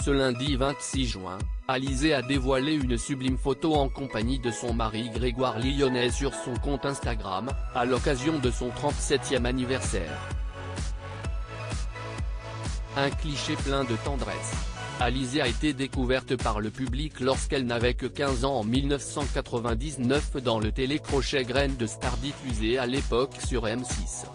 Ce lundi 26 juin, Alizée a dévoilé une sublime photo en compagnie de son mari Grégoire Lyonnais sur son compte Instagram, à l'occasion de son 37e anniversaire. Un cliché plein de tendresse. Alizée a été découverte par le public lorsqu'elle n'avait que 15 ans en 1999 dans le télécrochet Graines de Star diffusé à l'époque sur M6.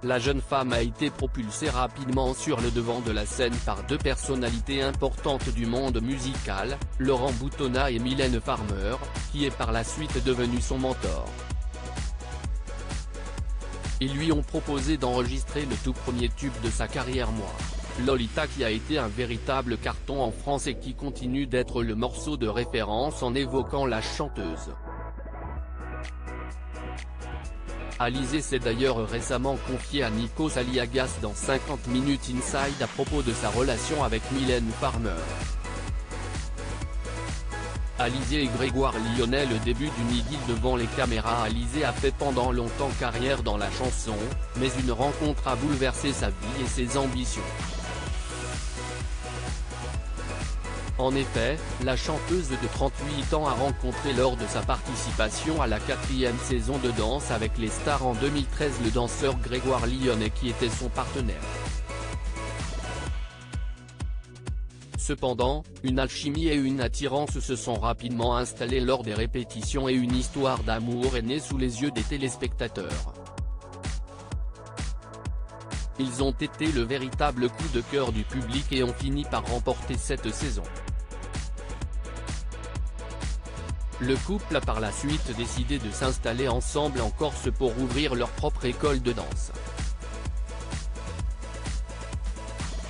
La jeune femme a été propulsée rapidement sur le devant de la scène par deux personnalités importantes du monde musical, Laurent Boutonnat et Mylène Farmer, qui est par la suite devenu son mentor. Ils lui ont proposé d'enregistrer le tout premier tube de sa carrière Moi, Lolita, qui a été un véritable carton en France et qui continue d'être le morceau de référence en évoquant la chanteuse. Alizée s'est d'ailleurs récemment confiée à Nikos Aliagas dans 50 Minutes Inside à propos de sa relation avec Mylène Farmer. Alizée et Grégoire Lyonnais. Le début d'une idylle devant les caméras. Alizée a fait pendant longtemps carrière dans la chanson, mais une rencontre a bouleversé sa vie et ses ambitions. En effet, la chanteuse de 38 ans a rencontré lors de sa participation à la 4e saison de Danse avec les stars en 2013 le danseur Grégoire Lyonnais qui était son partenaire. Cependant, une alchimie et une attirance se sont rapidement installées lors des répétitions et une histoire d'amour est née sous les yeux des téléspectateurs. Ils ont été le véritable coup de cœur du public et ont fini par remporter cette saison. Le couple a par la suite décidé de s'installer ensemble en Corse pour ouvrir leur propre école de danse.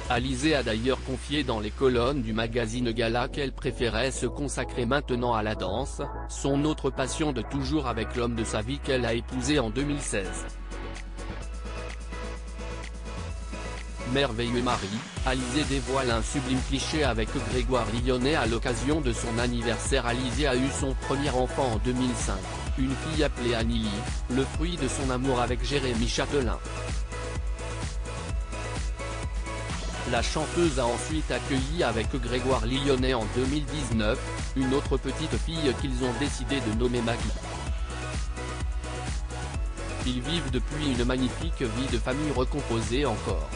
Alizée a d'ailleurs confié dans les colonnes du magazine Gala qu'elle préférait se consacrer maintenant à la danse, son autre passion de toujours avec l'homme de sa vie qu'elle a épousé en 2016. Merveilleux mari, Alizée dévoile un sublime cliché avec Grégoire Lyonnais à l'occasion de son anniversaire. Alizée a eu son premier enfant en 2005, une fille appelée Anneli, le fruit de son amour avec Jérémy Chatelain. La chanteuse a ensuite accueilli avec Grégoire Lyonnais en 2019, une autre petite fille qu'ils ont décidé de nommer Maggie. Ils vivent depuis une magnifique vie de famille recomposée en Corse.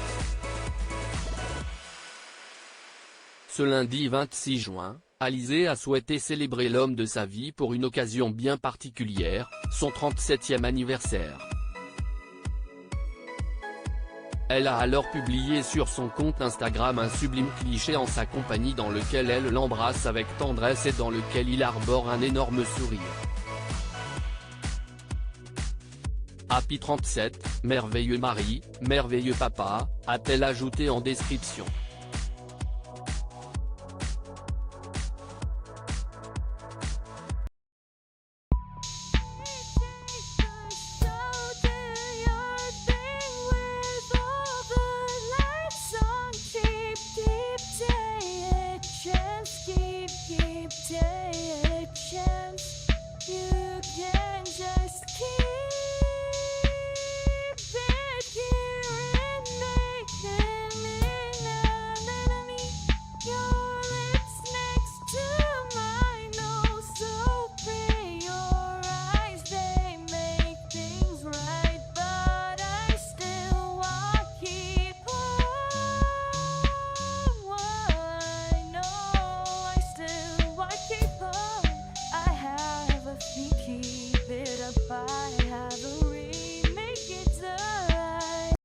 Ce lundi 26 juin, Alizée a souhaité célébrer l'homme de sa vie pour une occasion bien particulière, son 37e anniversaire. Elle a alors publié sur son compte Instagram un sublime cliché en sa compagnie dans lequel elle l'embrasse avec tendresse et dans lequel il arbore un énorme sourire. Happy 37, merveilleux mari, merveilleux papa, a-t-elle ajouté en description. Take a chance, you can